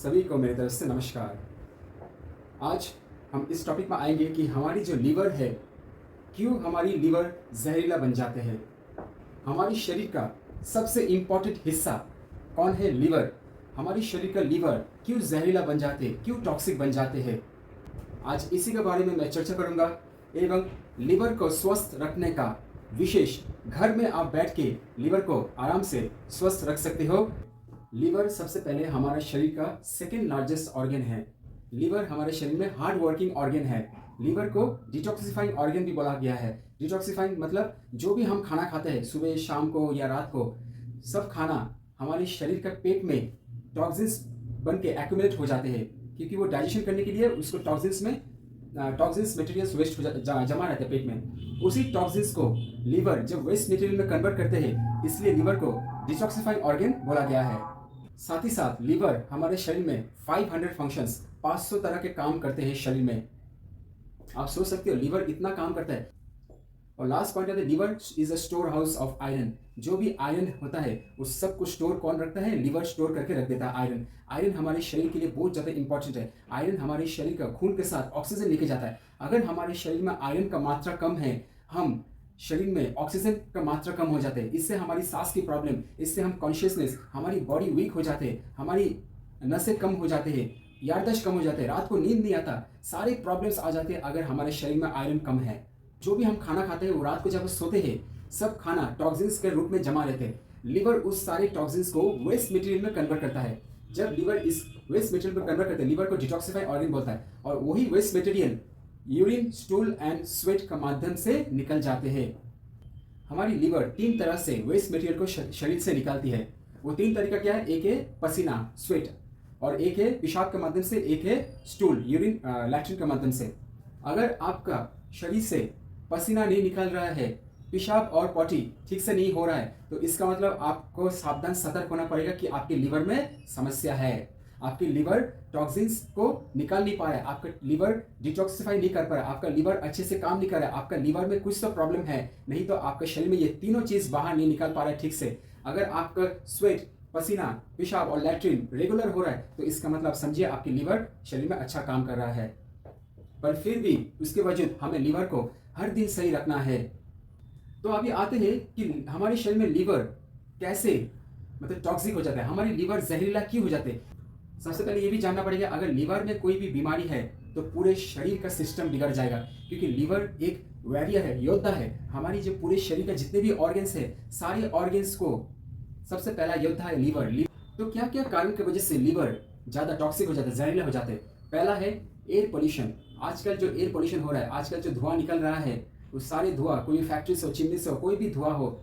सभी को मेरी तरफ से नमस्कार। आज हम इस टॉपिक में आएंगे कि हमारी जो लीवर है, क्यों हमारी लीवर जहरीला बन जाते हैं। हमारी शरीर का सबसे इम्पॉर्टेंट हिस्सा कौन है? लीवर। हमारी शरीर का लीवर क्यों जहरीला बन जाते हैं, क्यों टॉक्सिक बन जाते हैं, आज इसी के बारे में मैं चर्चा करूंगा। एवं लीवर को स्वस्थ रखने का विशेष घर में आप बैठ के लीवर को आराम से स्वस्थ रख सकते हो। लीवर सबसे पहले हमारे शरीर का सेकेंड लार्जेस्ट ऑर्गन है। लीवर हमारे शरीर में हार्ड वर्किंग ऑर्गन है। लीवर को डिटॉक्सिफाइंग ऑर्गन भी बोला गया है। डिटॉक्सिफाइंग मतलब जो भी हम खाना खाते हैं सुबह शाम को या रात को, सब खाना हमारे शरीर का पेट में टॉक्सिन्स बन के एक्यूमुलेट हो जाते हैं, क्योंकि वो डाइजेशन करने के लिए उसको टॉक्सिन्स मटेरियल्स वेस्ट हो जमा रहते हैं पेट में। उसी टॉक्सिन्स को लीवर जब वेस्ट मटेरियल में कन्वर्ट करते हैं, इसलिए लीवर को डिटॉक्सिफाइंग ऑर्गन बोला गया है। साथ ही साथ लीवर हमारे शरीर में 500 फंक्शंस 500 तरह के काम करते हैं शरीर में। आप सोच सकते हो लीवर इतना काम करता है। और लास्ट पॉइंट है, liver is a store house of iron. जो भी आयरन होता है उस सब को स्टोर कौन रखता है? लीवर स्टोर करके रख देता है आयरन। आयरन हमारे शरीर के लिए बहुत ज़्यादा इंपॉर्टेंट है। आयरन हमारे शरीर का खून के साथ ऑक्सीजन लेके जाता है। अगर हमारे शरीर में आयरन का मात्रा कम है, हम शरीर में ऑक्सीजन का मात्रा कम हो जाते हैं। इससे हमारी सांस की प्रॉब्लम, इससे हम कॉन्शियसनेस, हमारी बॉडी वीक हो जाते हैं, हमारी नसें कम हो जाते हैं, याददाश्त कम हो जाते हैं, रात को नींद नहीं आता, सारे प्रॉब्लम्स आ जाते हैं अगर हमारे शरीर में आयरन कम है। जो भी हम खाना खाते हैं वो रात को जब सोते हैं, सब खाना टॉक्सिन्स के रूप में जमा रहते हैं। लिवर उस सारे टॉक्सिन्स को वेस्ट मटेरियल में कन्वर्ट करता है। जब लिवर इस वेस्ट मटेरियल में कन्वर्ट करता है, लिवर को डिटॉक्सिफाई ऑर्गन बोलता है, और वही waste material urine, stool and sweat के माध्यम से निकल जाते हैं। हमारी लिवर 3 तरह से वेस्ट मटेरियल को शरीर से निकालती है। वो 3 तरीका क्या है? एक है पसीना, स्वेट, और एक है पेशाब के माध्यम से, एक है स्टूल, यूरिन, लैट्रिन के माध्यम से। अगर आपका शरीर से पसीना नहीं निकल रहा है, पेशाब और पॉटी ठीक से नहीं हो रहा है, तो इसका मतलब आपको सावधान सतर्क होना पड़ेगा कि आपके लिवर में समस्या है। आपकी लिवर टॉक्सिन्स को निकाल नहीं पा रहा है, आपका लिवर डिटॉक्सिफाई नहीं कर पा रहा है, आपका लिवर अच्छे से काम नहीं कर रहा है, आपका लिवर में कुछ तो प्रॉब्लम है, नहीं तो आपके शरीर में ये तीनों चीज बाहर नहीं निकाल पा रहा है ठीक से। अगर आपका स्वेट, पसीना, पेशाब और लैट्रिन रेगुलर हो रहा है, तो इसका मतलब समझिए आपकी लिवर शरीर में अच्छा काम कर रहा है। पर फिर भी उसके वजह हमें लिवर को हर दिन सही रखना है। तो अभी आते हैं कि हमारे शरीर में लिवर कैसे मतलब टॉक्सिक हो जाता है, हमारी लिवर जहरीला क्यों हो जाते हैं। सबसे पहले ये भी जानना पड़ेगा, अगर लिवर में कोई भी बीमारी है तो पूरे शरीर का सिस्टम बिगड़ जाएगा, क्योंकि लिवर एक वॉरियर है, योद्धा है। हमारी जो पूरे शरीर का जितने भी ऑर्गन्स है, सारे ऑर्गन्स को सबसे पहला योद्धा है लीवर। तो क्या क्या कारण की वजह से लीवर ज्यादा टॉक्सिक हो जाता है, जहरीला हो जाते हैं? पहला है एयर पोल्यूशन। आजकल जो एयर पोल्यूशन हो रहा है, आजकल जो धुआं निकल रहा है, वो सारे धुआं, कोई फैक्ट्री से हो, चिमनी से हो, कोई भी धुआं हो,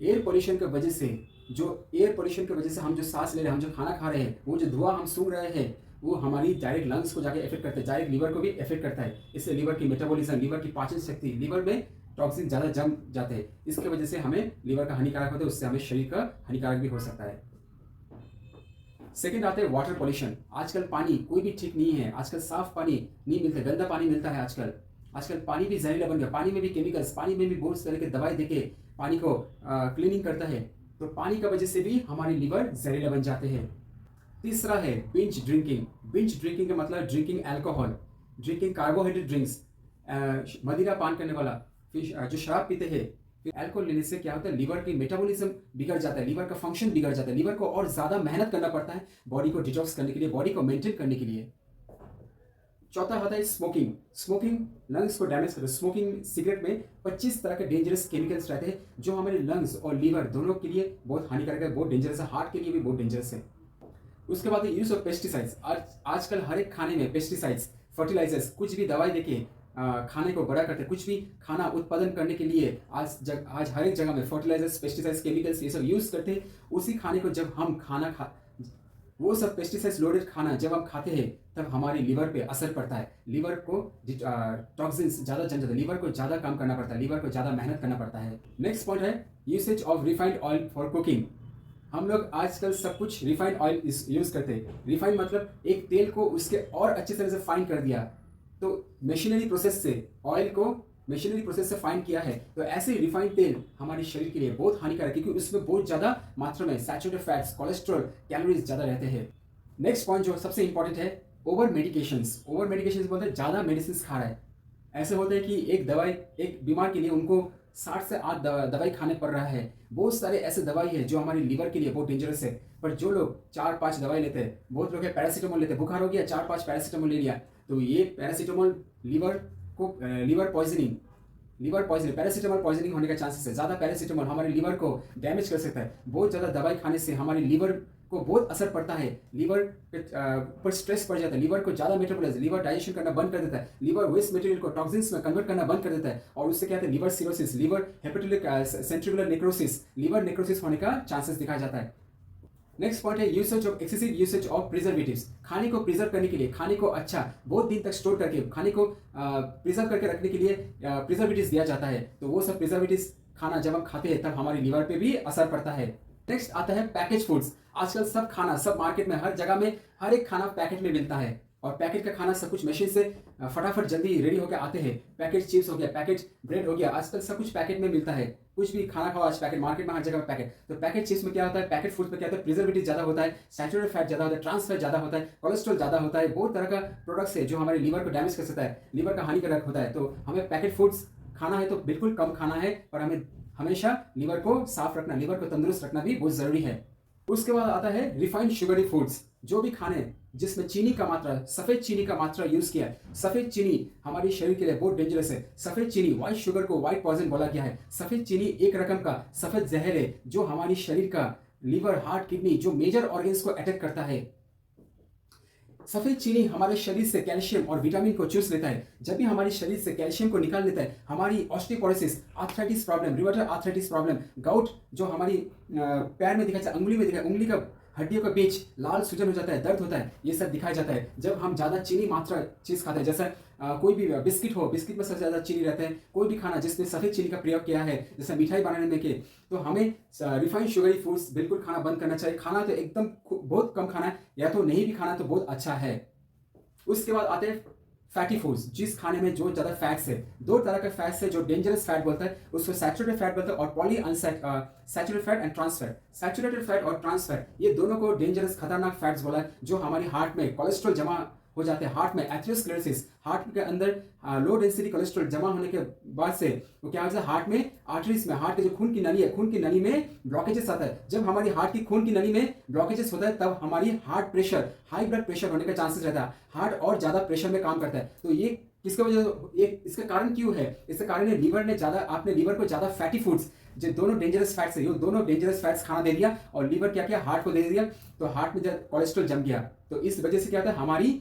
एयर पोल्यूशन की वजह से, जो एयर पोल्यूशन की वजह से हम जो सांस ले रहे हैं, हम जो खाना खा रहे हैं, वो जो धुआं हम सूंघ रहे हैं, वो हमारी डायरेक्ट लंग्स को जाके इफेक्ट करता है, डायरेक्ट लिवर को भी इफेक्ट करता है। इससे लिवर की मेटाबॉलिज्म, लिवर की पाचन शक्ति, लिवर में टॉक्सिन ज़्यादा जम जाते हैं। इसके वजह से हमें लिवर का हानिकारक होता है, उससे हमें शरीर का हानिकारक भी हो सकता है। सेकेंड आते हैं वाटर पोल्यूशन। आजकल पानी कोई भी ठीक नहीं है, आजकल साफ पानी नहीं मिलता, गंदा पानी मिलता है आजकल पानी भी जहरीला बन गया। पानी में भी केमिकल्स, पानी में भी बहुत तरह के दवाई देके पानी को क्लीनिंग करता है, तो पानी की वजह से भी हमारी लिवर जहरीला बन जाते हैं। तीसरा है बिंज ड्रिंकिंग। बिंज ड्रिंकिंग का मतलब drinking alcohol, drinking carbohydrate drinks, मदिरा पान करने वाला, फिर जो शराब पीते हैं। फिर अल्कोहल लेने से क्या होता है? लिवर की मेटाबॉलिज्म बिगड़ जाता है, लिवर का फंक्शन बिगड़ जाता है, लिवर को और ज़्यादा मेहनत करना पड़ता है बॉडी को डिटॉक्स करने के लिए, बॉडी को मेंटेन करने के लिए। चौथा होता है स्मोकिंग। स्मोकिंग लंग्स को डैमेज करता है। स्मोकिंग सिगरेट में 25 तरह के डेंजरस केमिकल्स रहते हैं, जो हमारे लंग्स और लिवर दोनों के लिए बहुत हानिकारक है, बहुत डेंजरस है, हार्ट के लिए भी बहुत डेंजरस है। उसके बाद यूज ऑफ पेस्टिसाइड्स। आजकल हर एक खाने में पेस्टिसाइड्स, फर्टिलाइजर्स, कुछ भी दवाई देके खाने को बड़ा करते हैं। कुछ भी खाना उत्पादन करने के लिए आज हर एक जगह में फर्टिलाइजर्स, पेस्टिसाइड्स, केमिकल्स ये सब यूज करते हैं। उसी खाने को जब हम वो सब पेस्टिसाइड्स लोडेड खाना जब हम खाते हैं, तब हमारी लिवर पे असर पड़ता है। लिवर को टॉक्सिन्स ज़्यादा जम जाता है, लिवर को ज़्यादा काम करना पड़ता है, लिवर को ज़्यादा मेहनत करना पड़ता है। नेक्स्ट पॉइंट है usage of refined oil for cooking. हम लोग आजकल सब कुछ रिफाइंड ऑयल यूज करते हैं। रिफाइंड मतलब एक तेल को उसके और अच्छी तरह से फाइन कर दिया, तो मशीनरी प्रोसेस से ऑयल को मशीनरी प्रोसेस से फाइन किया है, तो ऐसे रिफाइंड तेल हमारे शरीर के लिए बहुत हानिकारक है, क्योंकि उसमें बहुत ज़्यादा मात्रा में सैचुरेटेड फैट्स, कोलेस्ट्रॉल, कैलोरीज ज़्यादा रहते हैं। नेक्स्ट पॉइंट जो सबसे इंपॉर्टेंट है, ओवर मेडिकेशंस। ओवर मेडिकेशंस बोलते हैं ज़्यादा मेडिसिन खा रहा है। ऐसे होते हैं कि एक बीमार के लिए उनको 60 से 8 दवाई खाने पड़ रहा है। बहुत सारे ऐसे दवाई है जो हमारी लीवर के लिए बहुत डेंजरस है, पर जो लोग 4-5 दवाई लेते हैं, बहुत लोग पैरासीटामोल लेते हैं, बुखार हो गया 4-5 पैरासीटामोल ले लिया, तो ये paracetamol liver poisoning paracetamol poisoning होने का चांसेस है। ज़्यादा पैरासीटामोल हमारे लीवर को डैमेज कर सकता है। बहुत ज़्यादा दवाई खाने से हमारे लीवर को बहुत असर पड़ता है, लीवर पर स्ट्रेस पड़ जाता है, लीवर को ज़्यादा मेटाबॉलिज्म, लीवर डाइजेशन करना बंद कर देता है, लीवर वेस्ट मटेरियल को टॉक्सिन्स में कन्वर्ट करना बंद कर देता है, और उससे क्या होता है, liver cirrhosis, liver hepatolic centricular necrosis, liver necrosis होने का चांसेस दिखाया जाता है। नेक्स्ट पॉइंट है एक्सेसिव यूसेज ऑफ प्रिजर्वेटिव्स। खाने को प्रिजर्व करने के लिए, खाने को अच्छा बहुत दिन तक स्टोर करके, खाने को प्रिजर्व करके रखने के लिए प्रिजर्वेटिव्स दिया जाता है। तो वो सब प्रिजर्वेटिव्स खाना जब हम खाते हैं तब हमारी लीवर पे भी असर पड़ता है। नेक्स्ट आता है पैकेज फूड्स। आजकल सब खाना, सब मार्केट में, हर जगह में हर एक खाना पैकेट में मिलता है, और पैकेट का खाना सब कुछ मशीन से फटाफट जल्दी रेडी होकर आते हैं। पैकेट चिप्स हो गया, पैकेट ब्रेड हो गया, आजकल सब कुछ पैकेट में मिलता है। कुछ भी खाना खाओ आज पैकेट, मार्केट में हर जगह पैकेट। तो पैकेट चिप्स में क्या होता है, पैकेट फूड में क्या होता है, प्रिजर्वेटिव ज़्यादा होता है, सैचुरेटेड फैट ज़्यादा होता है, ट्रांस फैट ज़्यादा होता है, कोलेस्ट्रॉल ज़्यादा होता है, बहुत तरह का प्रोडक्ट्स है जो हमारे लीवर को डैमेज कर सकता है, लीवर का हानिकारक होता है। तो हमें पैकेट फूड्स खाना है तो बिल्कुल कम खाना है, और हमें हमेशा लीवर को साफ रखना, लीवर को तंदुरुस्त रखना भी बहुत ज़रूरी है। उसके बाद आता है रिफाइंड शुगरी फूड्स। जो भी खाने जिसमें चीनी का मात्रा, सफ़ेद चीनी का मात्रा यूज़ किया है। सफ़ेद चीनी हमारे शरीर के लिए बहुत डेंजरस है। सफ़ेद चीनी, व्हाइट शुगर को व्हाइट पॉइजन बोला गया है। सफ़ेद चीनी एक रकम का सफ़ेद जहर है जो हमारी शरीर का लीवर, हार्ट, किडनी, जो मेजर ऑर्गन्स को अटैक करता है। सफ़ेद चीनी हमारे शरीर से कैल्शियम और विटामिन को चूस लेता है। जब भी हमारे शरीर से कैल्शियम को निकाल लेता है, हमारी osteoporosis, arthritis problem, rheumatoid arthritis problem, gout जो हमारी पैर में दिखाई, अंगुली में दिखाई, उंगली का हड्डियों के बीच लाल सूजन हो जाता है, दर्द होता है, ये सब दिखाया जाता है जब हम ज़्यादा चीनी मात्रा चीज़ खाते हैं। जैसे कोई भी बिस्किट हो, बिस्किट में सबसे ज़्यादा चीनी रहता है। कोई भी खाना जिसमें सफ़ेद चीनी का प्रयोग किया है, जैसे मिठाई बनाने में के, तो हमें रिफाइंड शुगरी फूड्स बिल्कुल खाना बंद करना चाहिए। खाना तो एकदम बहुत कम खाना है, या तो नहीं भी खाना तो बहुत अच्छा है। उसके बाद आते हैं फैटी फूड्स, जिस खाने में जो ज़्यादा फैट्स है। दो तरह के फैट्स है जो डेंजरस फैट बोलता है, उसको सैचुरेटेड फैट बोलता है, और polyunsaturated fat and trans fat. Saturated fat और ट्रांस फैट, ये दोनों को डेंजरस खतरनाक फैट्स बोला है, जो हमारे हार्ट में कोलेस्ट्रॉल जमा हो जाते हैं। हार्ट में एथेरोस्क्लेरोसिस, हार्ट के अंदर लो डेंसिटी कोलेस्ट्रॉल जमा होने के बाद से वो क्या होता है, हार्ट में आर्टरीज में, हार्ट के जो खून की नली है, खून की नली में ब्लॉकेजेस आता है। जब हमारी हार्ट की खून की नली में ब्लॉकेजेस होता है तब हमारी heart pressure, high blood pressure होने का चांसेस रहता है। हार्ट और ज़्यादा प्रेशर में काम करता है। तो ये किसके वजह से, ये इसका कारण क्यों है? इसका कारण है लीवर ने ज़्यादा, आपने लीवर को ज़्यादा फैटी फूड्स, जो दोनों डेंजरस फैट्स है, ये दोनों डेंजरस फैट्स खाना दे दिया, और लीवर क्या किया, हार्ट को दे दिया, तो हार्ट में जब कोलेस्ट्रॉल जम गया, तो इस वजह से क्या होता है, हमारी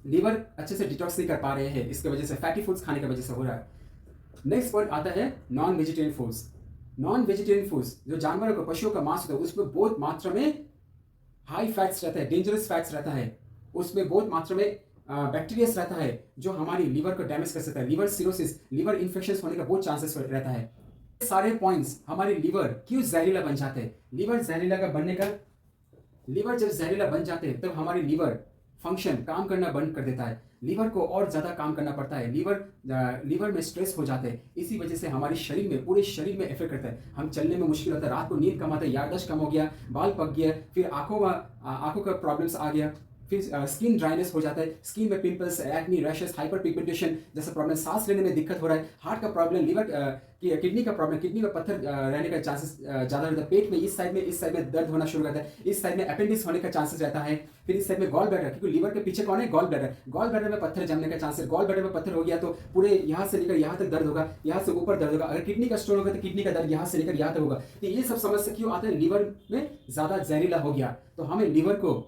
लीवर अच्छे से डिटॉक्स नहीं कर पा रहे हैं, इसके वजह से फैटी फूड्स खाने की वजह से हो रहा है। नेक्स्ट पॉइंट आता है non vegetarian foods. Non vegetarian foods जो जानवरों का, पशुओं का मांस होता है, उसमें बहुत मात्रा में हाई फैट्स रहता है, डेंजरस फैट्स रहता है, उसमें बहुत मात्रा में बैक्टीरियास रहता है जो हमारी लीवर को डैमेज कर सकता है। लीवर सिरोसिस, लीवर इन्फेक्शन होने का बहुत चांसेस रहता है। सारे पॉइंट्स हमारे लीवर क्यों जहरीला बन जाते हैं। लीवर जहरीला का बनने का, लीवर जब जहरीला बन जाते हैं तब हमारी लीवर फंक्शन, काम करना बंद कर देता है, लीवर को और ज़्यादा काम करना पड़ता है, लीवर में स्ट्रेस हो जाते हैं। इसी वजह से हमारे शरीर में, पूरे शरीर में इफेक्ट करता है। हम चलने में मुश्किल होता है, रात को नींद कम आता है, याददाश्त कम हो गया, बाल पक गया, फिर आंखों का प्रॉब्लम्स आ गया, फिर स्किन ड्राइनेस हो जाता है, स्किन में pimples, acne, rashes, hyper pigmentation जैसा प्रॉब्लम, सांस लेने में दिक्कत हो रहा है, हार्ट का प्रॉब्लम, लीवर किडनी का प्रॉब्लम, किडनी में पत्थर रहने का चांसेस ज़्यादा रहता है, पेट में इस साइड में दर्द होना शुरू करता है, इस साइड में अपेंडिक्स होने का चांसेस रहता है, फिर इस साइड में गॉल ब्लैडर, क्योंकि लीवर के पीछे कौन है, गॉल ब्लैडर, गॉल ब्लैडर में पत्थर जमने का चांसेस, गॉल ब्लैडर में पत्थर हो गया तो पूरे यहाँ से लेकर यहाँ तक दर्द होगा, यहाँ से ऊपर दर्द होगा। अगर किडनी का स्टोन होगा तो किडनी का दर्द यहाँ से लेकर यहाँ तक होगा। तो ये सब समस्या क्यों आते हैं, लीवर में ज़्यादा जहरीला हो गया। तो हमें लीवर को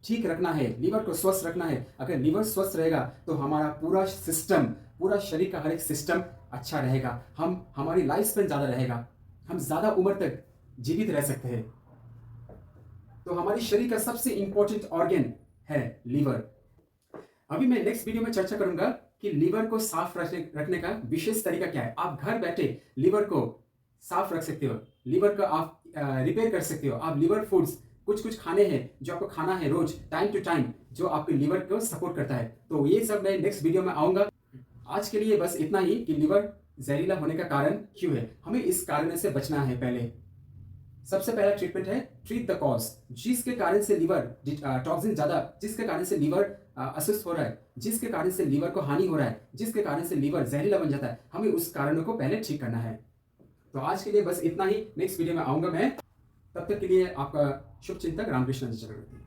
ठीक रखना है, लीवर को स्वस्थ रखना है। अगर लीवर स्वस्थ रहेगा तो हमारा पूरा सिस्टम, पूरा शरीर का हर एक सिस्टम अच्छा रहेगा, हमारी लाइफ स्पेन ज़्यादा रहेगा, हम ज़्यादा उम्र तक जीवित रह सकते हैं। तो हमारी शरीर का सबसे इंपॉर्टेंट ऑर्गन है लीवर। अभी मैं नेक्स्ट वीडियो में चर्चा करूंगा कि लीवर को साफ रखने का विशेष तरीका क्या है। आप घर बैठे लीवर को साफ रख सकते हो, लीवर का आप रिपेयर कर सकते हो। आप लीवर फूड्स कुछ खाने हैं जो आपको खाना है रोज, टाइम टू टाइम, जो आपके लीवर को सपोर्ट करता है। तो ये सब मैं नेक्स्ट वीडियो में आऊंगा। आज के लिए बस इतना ही कि लीवर जहरीला होने का कारण क्यों है, हमें इस कारण से बचना है पहले। सबसे पहला ट्रीटमेंट है ट्रीट द कॉज। जिसके कारण से लीवर टॉक्सिन ज़्यादा, जिसके कारण से लीवर अस्वस्थ हो रहा है, जिसके कारण से लीवर को हानि हो रहा है, जिसके कारण से लीवर जहरीला बन जाता है, हमें उस कारणों को पहले ठीक करना है। तो आज के लिए बस इतना ही। नेक्स्ट वीडियो में आऊँगा मैं। तब तक के लिए आपका शुभ चिंतक रामकृष्ण जी चक्रवर्ती।